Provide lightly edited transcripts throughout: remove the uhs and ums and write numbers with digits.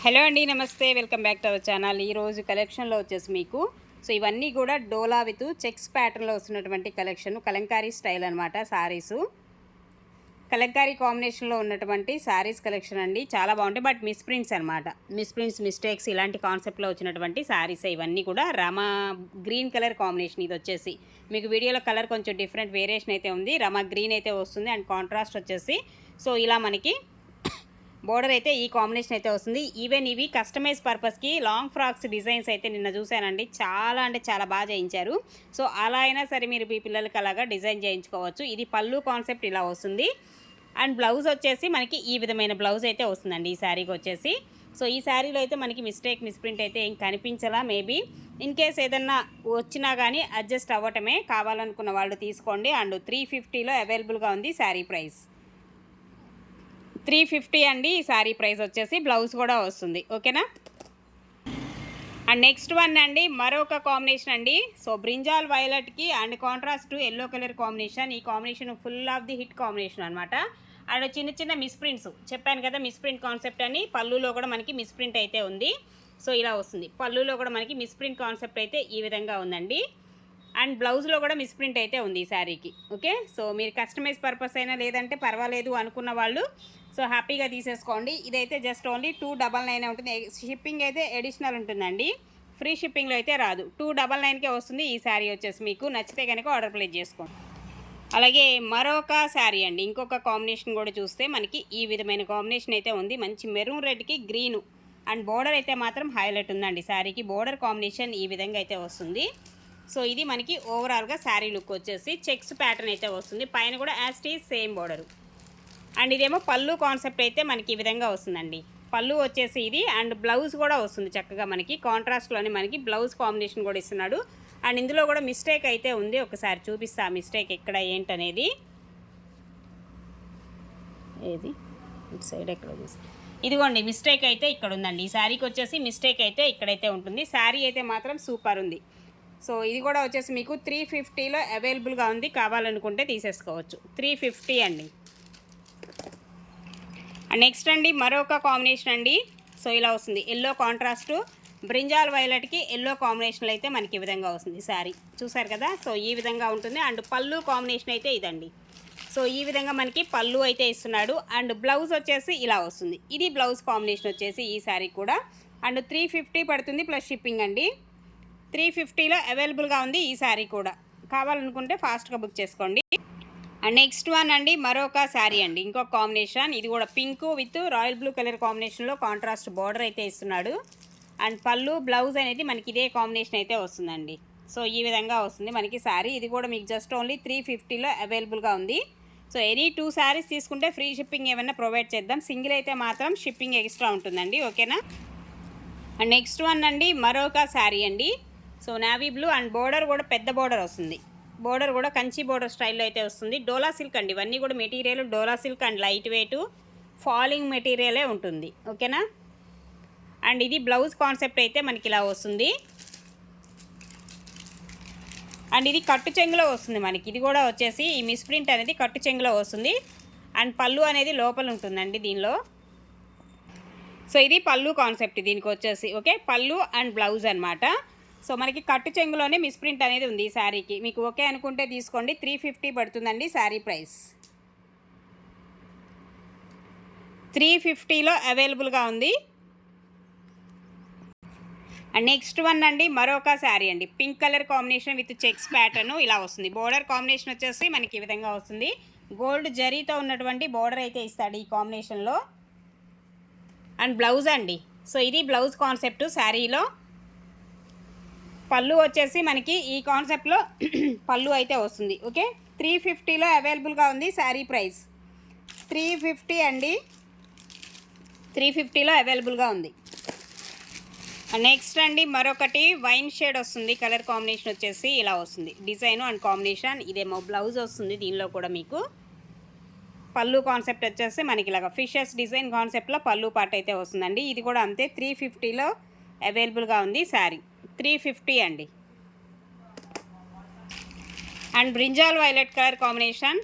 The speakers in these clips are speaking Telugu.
హలో అండి, నమస్తే. Welcome back to our channel. ఈరోజు కలెక్షన్లో వచ్చేసి మీకు ఇవన్నీ కూడా డోలా విత్ చెక్స్ ప్యాటర్న్లో వస్తున్నటువంటి కలెక్షన్, కలంకారీ స్టైల్ అనమాట. శారీసు కలంకారీ కాంబినేషన్లో ఉన్నటువంటి శారీస్ కలెక్షన్ అండి. చాలా బాగుంటాయి, బట్ మిస్ప్రింట్స్ అనమాట. మిస్ప్రింట్స్, మిస్టేక్స్ ఇలాంటి కాన్సెప్ట్లో వచ్చినటువంటి శారీస్ ఇవన్నీ కూడా. రమా గ్రీన్ కలర్ కాంబినేషన్ ఇది వచ్చేసి మీకు వీడియోలో కలర్ కొంచెం డిఫరెంట్ వేరియేషన్ అయితే ఉంది. రమా గ్రీన్ అయితే వస్తుంది అండ్ కాంట్రాస్ట్ వచ్చేసి ఇలా మనకి బోర్డర్ అయితే ఈ కాంబినేషన్ అయితే వస్తుంది. ఈవెన్ ఇవి కస్టమైజ్ పర్పస్కి లాంగ్ ఫ్రాక్స్ డిజైన్స్ అయితే నిన్న చూశానండి. చాలా అంటే చాలా బాగా చేయించారు. అలా అయినా సరే మీరు మీ పిల్లలకి అలాగా డిజైన్ చేయించుకోవచ్చు. ఇది పళ్ళు కాన్సెప్ట్ ఇలా వస్తుంది అండ్ బ్లౌజ్ వచ్చేసి మనకి ఈ విధమైన బ్లౌజ్ అయితే వస్తుందండి ఈ శారీకి వచ్చేసి. ఈ శారీలో అయితే మనకి మిస్ప్రింట్ అయితే ఏం కనిపించలా. మేబీ ఇన్ కేస్ ఏదన్నా వచ్చినా కానీ అడ్జస్ట్ అవ్వటమే. కావాలనుకున్న వాళ్ళు తీసుకోండి. అండ్ 350లో అవైలబుల్గా ఉంది. శారీ ప్రైస్ 350 అండి. ఈ శారీ ప్రైస్ వచ్చేసి. బ్లౌజ్ కూడా వస్తుంది, ఓకేనా. అండ్ నెక్స్ట్ వన్ అండి, మరొక కాంబినేషన్ అండి. బ్రింజాల్ వైలెట్కి and contrast yellow colour combination. ఈ combination full of the hit combination అనమాట. అండ్ చిన్న చిన్న మిస్ప్రింట్స్ చెప్పాను కదా, మిస్ప్రింట్ కాన్సెప్ట్ అని. పళ్ళులో కూడా మనకి మిస్ప్రింట్ అయితే ఉంది. ఇలా వస్తుంది. పళ్ళులో కూడా మనకి మిస్ప్రింట్ కాన్సెప్ట్ అయితే ఈ విధంగా ఉందండి. అండ్ బ్లౌజ్లో కూడా మిస్ప్రింట్ అయితే ఉంది ఈ శారీకి, ఓకే. మీరు కస్టమైజ్ పర్పస్ అయినా లేదంటే పర్వాలేదు అనుకున్న వాళ్ళు హ్యాపీగా తీసేసుకోండి. ఇదైతే జస్ట్ ఓన్లీ 299 ఉంటుంది. షిప్పింగ్ అయితే అడిషనల్ ఉంటుందండి. ఫ్రీ షిప్పింగ్లో అయితే రాదు. 299కే వస్తుంది ఈ శారీ వచ్చేసి. మీకు నచ్చితే కనుక ఆర్డర్ ప్లేస్ చేసుకోండి. అలాగే మరొక శారీ అండి, ఇంకొక కాంబినేషన్ కూడా చూస్తే మనకి ఈ విధమైన కాంబినేషన్ అయితే ఉంది. మంచి మెరూన్ రెడ్కి గ్రీను అండ్ బోర్డర్ అయితే మాత్రం హైలైట్ ఉందండి శారీకి. బోర్డర్ కాంబినేషన్ ఈ విధంగా అయితే వస్తుంది. ఇది మనకి ఓవరాల్గా శారీ లుక్ వచ్చేసి చెక్స్ ప్యాటర్న్ అయితే వస్తుంది. పైన కూడా as it's same border. And ఇదేమో పళ్ళు కాన్సెప్ట్ అయితే మనకి ఈ విధంగా వస్తుందండి. పళ్ళు వచ్చేసి ఇది. అండ్ బ్లౌజ్ కూడా వస్తుంది చక్కగా మనకి. కాంట్రాస్ట్లోనే మనకి బ్లౌజ్ కాంబినేషన్ కూడా ఇస్తున్నాడు. అండ్ ఇందులో కూడా మిస్టేక్ అయితే ఉంది. ఒకసారి చూపిస్తా ఆ మిస్టేక్ ఎక్కడ ఏంటనేది. ఏది ఇటు సైడ్ ఎక్కడ చూసి ఇదిగోండి, మిస్టేక్ అయితే ఇక్కడ ఉందండి. ఈ శారీకి వచ్చేసి మిస్టేక్ అయితే ఇక్కడైతే ఉంటుంది. శారీ అయితే మాత్రం సూపర్ ఉంది. ఇది కూడా వచ్చేసి మీకు 350లో అవైలబుల్గా ఉంది. కావాలనుకుంటే తీసేసుకోవచ్చు. 350 అండి. అండ్ నెక్స్ట్ అండి, మరొక కాంబినేషన్ అండి. ఇలా వస్తుంది. ఎల్లో కాంట్రాస్టు బ్రింజాల్ వైలెట్కి ఎల్లో కాంబినేషన్లో అయితే మనకి ఈ విధంగా వస్తుంది శారీ. చూసారు కదా. ఈ విధంగా ఉంటుంది. అండ్ పళ్ళు కాంబినేషన్ అయితే ఇదండి. ఈ విధంగా మనకి పళ్ళు అయితే ఇస్తున్నాడు. అండ్ బ్లౌజ్ వచ్చేసి ఇలా వస్తుంది. ఇది బ్లౌజ్ కాంబినేషన్ వచ్చేసి ఈ శారీ కూడా. అండ్ 350 పడుతుంది ప్లస్ షిప్పింగ్ అండి. 350లో అవైలబుల్గా ఉంది ఈ శారీ కూడా. కావాలనుకుంటే ఫాస్ట్గా బుక్ చేసుకోండి. అండ్ నెక్స్ట్ వన్ అండి, మరొక శారీ అండి, ఇంకొక కాంబినేషన్. ఇది కూడా pink with royal blue colour కాంబినేషన్లో కాంట్రాస్ట్ బార్డర్ అయితే ఇస్తున్నాడు. అండ్ పళ్ళు బ్లౌజ్ అనేది మనకి ఇదే కాంబినేషన్ అయితే వస్తుందండి. ఈ విధంగా వస్తుంది మనకి శారీ. ఇది కూడా మీకు జస్ట్ ఓన్లీ 350లో అవైలబుల్గా ఉంది. ఎనీ 2 శారీస్ తీసుకుంటే ఫ్రీ షిప్పింగ్ ఏమైనా ప్రొవైడ్ చేద్దాం. సింగిల్ అయితే మాత్రం షిప్పింగ్ ఎక్స్ట్రా ఉంటుందండి, ఓకేనా. అండ్ నెక్స్ట్ వన్ అండి, మరొక శారీ అండి. నావీ బ్లూ అండ్ బోర్డర్ కూడా పెద్ద బోర్డర్ వస్తుంది. బోర్డర్ కూడా కంచి బోర్డర్ స్టైల్లో అయితే వస్తుంది. డోలా సిల్క్ అండి. ఇవన్నీ కూడా మెటీరియల్ డోలా silk and light weight falling మెటీరియలే ఉంటుంది, ఓకేనా. అండ్ ఇది బ్లౌజ్ కాన్సెప్ట్ అయితే మనకి ఇలా వస్తుంది. అండ్ ఇది కట్టు చెంగులో వస్తుంది మనకి. ఇది కూడా వచ్చేసి ఈ మిస్ప్రింట్ అనేది కట్టు చెంగులో వస్తుంది. అండ్ పళ్ళు అనేది లోపల ఉంటుందండి దీనిలో. ఇది పళ్ళు కాన్సెప్ట్ దీనికి వచ్చేసి, ఓకే. పళ్ళు అండ్ బ్లౌజ్ అనమాట. మనకి కట్టు చెంగులోనే మిస్ప్రింట్ అనేది ఉంది ఈ శారీకి. మీకు ఓకే అనుకుంటే తీసుకోండి. 350 పడుతుందండి శారీ ప్రైస్. 350లో అవైలబుల్గా ఉంది. అండ్ నెక్స్ట్ వన్ అండి, మరొక శారీ అండి. Pink colour combination with checks pattern ఇలా వస్తుంది. బోర్డర్ కాంబినేషన్ వచ్చేసి మనకి ఈ విధంగా వస్తుంది. గోల్డ్ జరీతో ఉన్నటువంటి బోర్డర్ అయితే ఇస్తాడు ఈ కాంబినేషన్లో. అండ్ బ్లౌజ్ అండి. ఇది బ్లౌజ్ కాన్సెప్ట్ శారీలో. పళ్ళు వచ్చేసి మనకి ఈ కాన్సెప్ట్లో పళ్ళు అయితే వస్తుంది, ఓకే. 350లో అవైలబుల్గా ఉంది శారీ ప్రైస్. 350 అండి. 350లో అవైలబుల్గా ఉంది. నెక్స్ట్ అండి, మరొకటి వైన్ షేడ్ వస్తుంది. కలర్ కాంబినేషన్ వచ్చేసి ఇలా వస్తుంది. Design and combination. ఇదేమో బ్లౌజ్ వస్తుంది. దీనిలో కూడా మీకు పళ్ళు కాన్సెప్ట్ వచ్చేసి మనకి ఇలాగ ఫిషెస్ డిజైన్ కాన్సెప్ట్లో పళ్ళు పార్ట్ అయితే వస్తుందండి. ఇది కూడా అంతే 350లో అవైలబుల్గా ఉంది శారీ. 350 అండి. And brinjal violet colour combination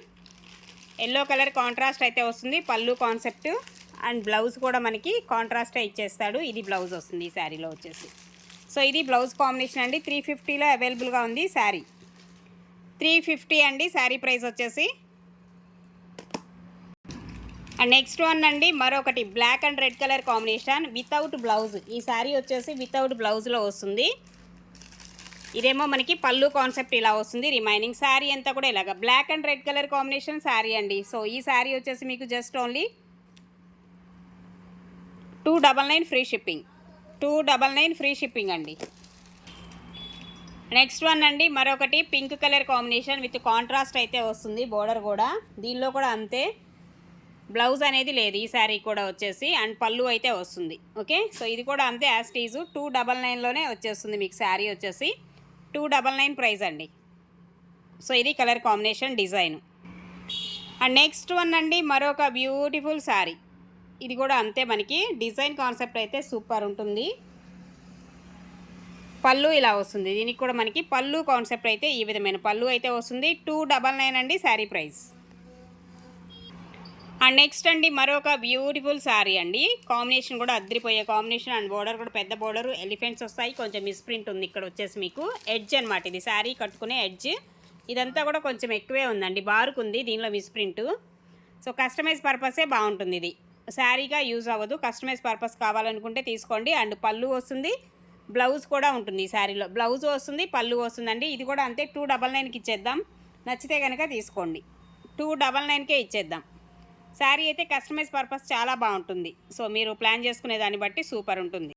yellow colour contrast అయితే వస్తుంది. పళ్ళు కాన్సెప్ట్ అండ్ బ్లౌజ్ కూడా మనకి కాంట్రాస్టే ఇచ్చేస్తాడు. ఇది బ్లౌజ్ వస్తుంది ఈ శారీలో వచ్చేసి. సో ఇది బ్లౌజ్ కాంబినేషన్ అండి. 350లో అవైలబుల్గా ఉంది శారీ. 350 అండి శారీ ప్రైస్ వచ్చేసి. అండ్ నెక్స్ట్ వన్ అండి మరొకటి black and red colour combination without blouse. ఈ శారీ వచ్చేసి వితౌట్ బ్లౌజ్లో వస్తుంది. ఇదేమో మనకి పళ్ళు కాన్సెప్ట్ ఇలా వస్తుంది. రిమైనింగ్ శారీ అంతా కూడా ఇలాగా black and red colour combination sari అండి. సో ఈ శారీ వచ్చేసి మీకు just only 299 free shipping. 299 free shipping అండి. నెక్స్ట్ వన్ అండి మరొకటి pink colour combination with contrast అయితే వస్తుంది. బోర్డర్ కూడా దీనిలో కూడా అంతే, బ్లౌజ్ అనేది లేదు ఈ శారీ కూడా వచ్చేసి. అండ్ పళ్ళు అయితే వస్తుంది. ఓకే, సో ఇది కూడా అంతే యాజ్ టీజు 299లోనే వచ్చేస్తుంది మీకు శారీ వచ్చేసి. 299 ప్రైస్ అండి. సో ఇది colour combination design. And next one అండి మరొక బ్యూటిఫుల్ శారీ. ఇది కూడా అంతే మనకి డిజైన్ కాన్సెప్ట్ అయితే సూపర్ ఉంటుంది. పళ్ళు ఇలా వస్తుంది. దీనికి కూడా మనకి పళ్ళు కాన్సెప్ట్ అయితే ఈ విధమైన పళ్ళు అయితే వస్తుంది. 299 అండి శారీ ప్రైస్. అండ్ నెక్స్ట్ అండి మరొక బ్యూటిఫుల్ శారీ అండి. కాంబినేషన్ కూడా అద్దరిపోయే కాంబినేషన్. అండ్ బోర్డర్ కూడా పెద్ద బోర్డర్, ఎలిఫెంట్స్ వస్తాయి. కొంచెం మిస్ప్రింట్ ఉంది ఇక్కడ వచ్చేసి మీకు ఎడ్జ్ అనమాట. ఇది శారీ కట్టుకునే ఎడ్జ్. ఇదంతా కూడా కొంచెం ఎక్కువే ఉందండి, బారుకుంది దీనిలో మిస్ప్రింట్. సో కస్టమైజ్ పర్పసే బాగుంటుంది. ఇది శారీగా యూజ్ అవ్వదు. కస్టమైజ్ పర్పస్ కావాలనుకుంటే తీసుకోండి. అండ్ పళ్ళు వస్తుంది, బ్లౌజ్ కూడా ఉంటుంది. ఈ శారీలో బ్లౌజ్ వస్తుంది, పళ్ళు వస్తుందండి. ఇది కూడా అంతే 299కి ఇచ్చేద్దాం. నచ్చితే కనుక తీసుకోండి. 299కే ఇచ్చేద్దాం. శారీ అయితే కస్టమైజ్ పర్పస్ చాలా బాగుంటుంది. సో మీరు ప్లాన్ చేసుకునే దాన్ని బట్టి సూపర్ ఉంటుంది.